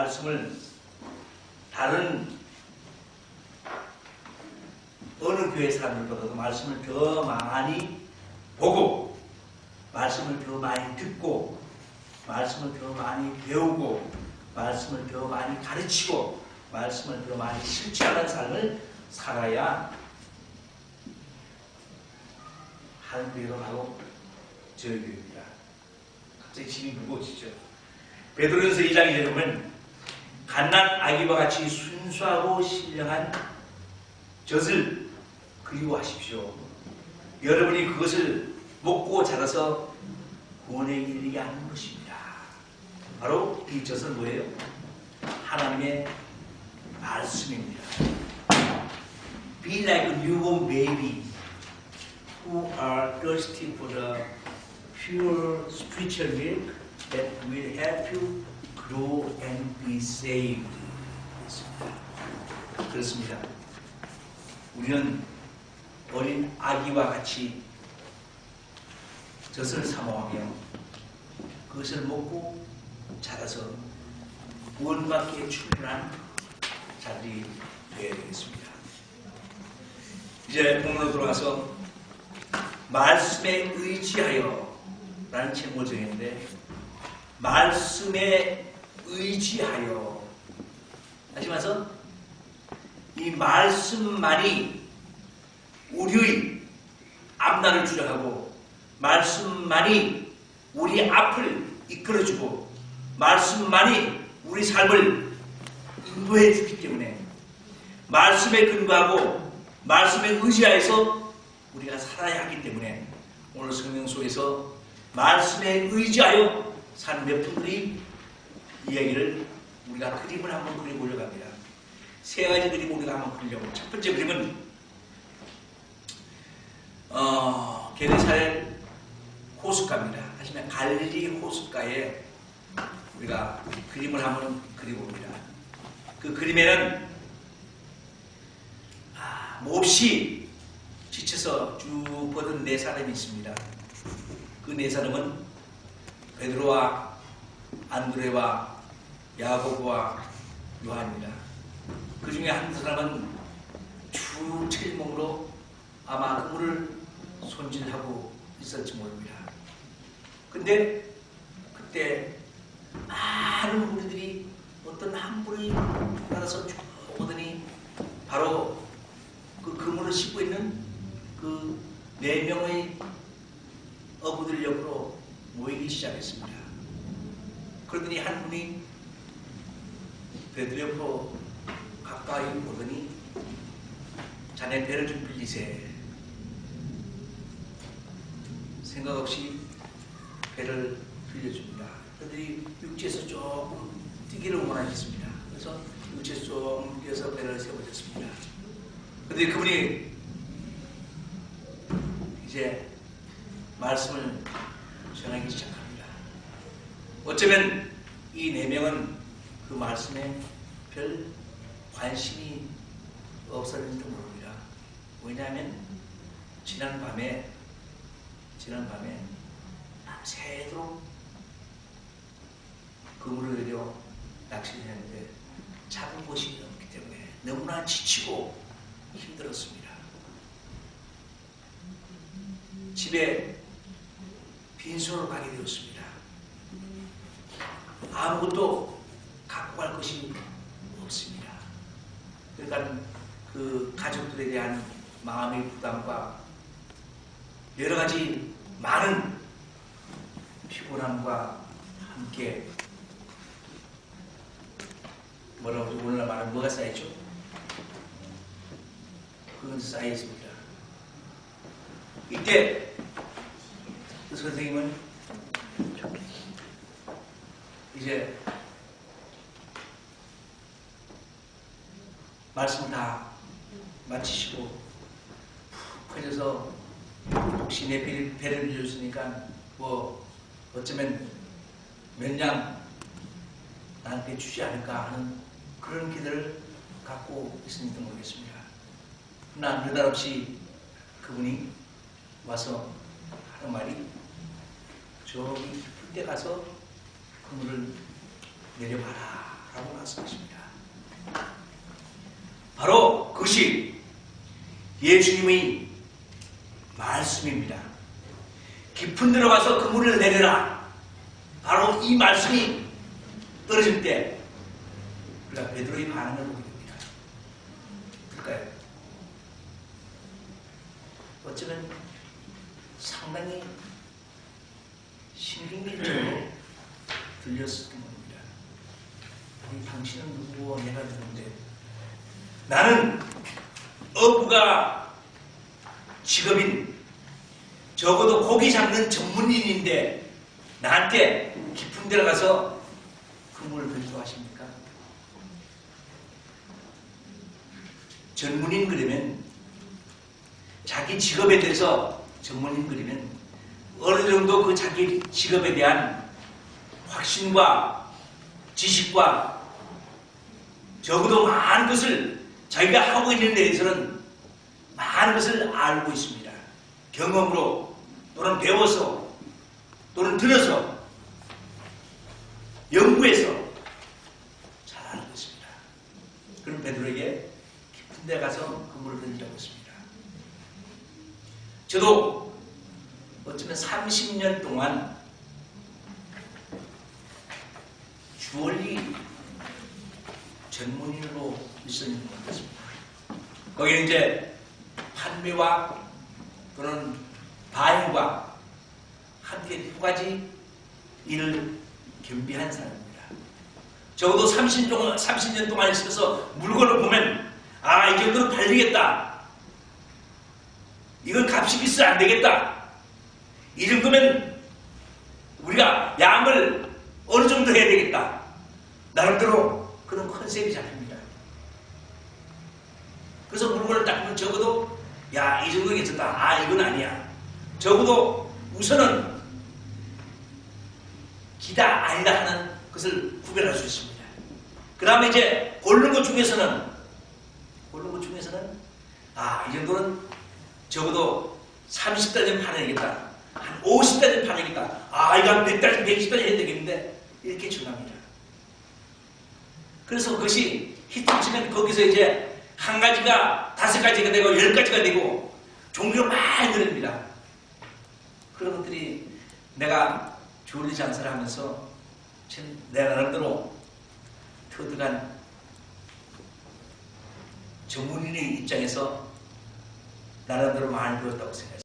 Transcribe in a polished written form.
말씀을 다른 어느 교회 사람들보다도 말씀을 더 많이 보고 말씀을 더 많이 듣고 말씀을 더 많이 배우고 말씀을 더 많이 가르치고 말씀을 더 많이 실천하는 삶을 살아야 하는 교회가 바로 저희 교회입니다. 갑자기 힘이 무거워지죠. 베드로전서 2장에 보면 갓난 아기와 같이 순수하고 신령한 젖을 그리워하십시오. 여러분이 그것을 먹고 자라서 구원에 이르게 하는 것입니다. 바로 이 젖은 뭐예요? 하나님의 말씀입니다. Be like a newborn baby who are thirsty for the pure spiritual milk that will help you grow and be saved. 그렇습니다. 우리는 어린 아기와 같이 젖을 사모하며 그것을 먹고 자라서 구원받기에 충분한 자들이 되어야 되겠습니다. 이제 본문으로 돌아가서 말씀에 의지하여 라는 제목을 정했는데 말씀에 의지하여 하시면서 이 말씀만이 우리의 앞날을 주장하고 말씀만이 우리 앞을 이끌어주고 말씀만이 우리 삶을 인도해 주기 때문에 말씀에 근거하고 말씀에 의지하여서 우리가 살아야 하기 때문에 오늘 성경 속에서 말씀에 의지하여 사는 몇 분들이 이야기를 우리가 그림을 한번 그려보려고 합니다. 세 가지 그림을 우리가 한번 그리려고. 첫 번째 그림은 게네사렛 호숫가입니다. 하지만 갈릴리 호숫가에 우리가 그림을 한번 그려봅니다. 그 그림에는 몹시 지쳐서 쭉 뻗은 네 사람이 있습니다. 그 네 사람은 베드로와 안드레와 야고보와 요한입니다. 그 중에 한 사람은 쭉 체질몸으로 아마 그물을 손질하고 있었지 모릅니다. 근데 그때 많은 무리들이 어떤 한 분이 따라서 쭉 오더니 바로 그 그물을 싣고 있는 그 4명의 어부들 옆으로 모이기 시작했습니다. 그러더니 한 분이 베드로 옆으로 가까이 오더니 자네 배를 좀 빌리세. 생각 없이 배를 빌려줍니다. 그들이 육지에서 조금 뛰기를 원하셨습니다. 그래서 육지에서 조금 뛰어서 배를 세워줬습니다. 그런데 그분이 이제 말씀을 전하기 시작합니다. 어쩌면 이 4명은 그 말씀에 별 관심이 없었는지도 모릅니다. 왜냐하면 지난 밤에 밤새도록 그물을 내려 낚시를 했는데 잡은 곳이 없기 때문에 너무나 지치고 힘들었습니다. 집에 빈손으로 가게 되었습니다. 아무것도 갖고 갈 것이 없습니다. 그러니까 그 가족들에 대한 마음의 부담과 여러 가지 많은 피곤함과 함께 뭐라고 하죠? 오늘날 말하면 뭐가 쌓이죠? 그건 쌓여 있습니다. 이때 그 선생님은 이제 말씀 다 마치시고 푹 퍼져서 혹시 내 배를 빌려줬으니까 뭐 어쩌면 몇 냥 나한테 주지 않을까 하는 그런 기대를 갖고 있었는지 모르겠습니다. 그러나 느닷없이 그분이 와서 하는 말이 저기 깊은 데 가서 그물을 내려봐라. 라고 말씀하십니다. 바로 그것이 예수님의 말씀입니다. 깊은 데로 가서 그물을 내려라. 바로 이 말씀이 떨어질 때 우리가 베드로의 반응을 보게 됩니다. 그럴까요? 어쩌면 상당히 신빙일적으로 들렸을 겁니다. 아니, 당신은 누구고 내가 누군데? 나는 어부가 직업인 적어도 고기 잡는 전문인인데 나한테 깊은 데로 가서 그물을 던지라고 하십니까? 전문인 그러면 자기 직업에 대해서 전문인 그러면 어느 정도 그 자기 직업에 대한 확신과 지식과 적어도 많은 것을 자기가 하고 있는 데에서는 많은 것을 알고 있습니다. 경험으로 또는 배워서 또는 들어서 연구해서 잘 알고 있습니다. 그럼 베드로에게 깊은 데 가서 그물을 던지라고 했습니다. 저도 어쩌면 30년 동안 주원리 전문인으로 있었는 것 같습니다. 거기는 이제 판매와 또는 바인과 함께 두 가지 일을 겸비한 사람입니다. 적어도 30년 동안 있어서 물건을 보면 아, 이 정도는 팔리겠다. 이건 값이 비싸 안 되겠다. 이 정도면 우리가 양을 어느 정도 해야 되겠다. 나름대로 그런 컨셉이 잡힙니다. 그래서 물건을 딱 보면 적어도 야, 이 정도 괜찮다. 아, 이건 아니야. 적어도 우선은 기다 아니다 하는 것을 구별할 수 있습니다. 그 다음에 이제 고르는 것 중에서는 아, 이 정도는 적어도 30달러 팔아야겠다. 한 50달러 팔아야겠다. 아, 이거 한 100달러, 120달러 해야 되겠는데 이렇게 정합니다. 그래서 그것이 히트치면 거기서 이제 한 가지가 5가지가 되고 10가지가 되고 종류가 많이 늘립니다. 그런 것들이 내가 주얼리 장사를 하면서 참 내 나름대로 터득한 전문인의 입장에서 나름대로 많이 배웠다고 생각했습니다.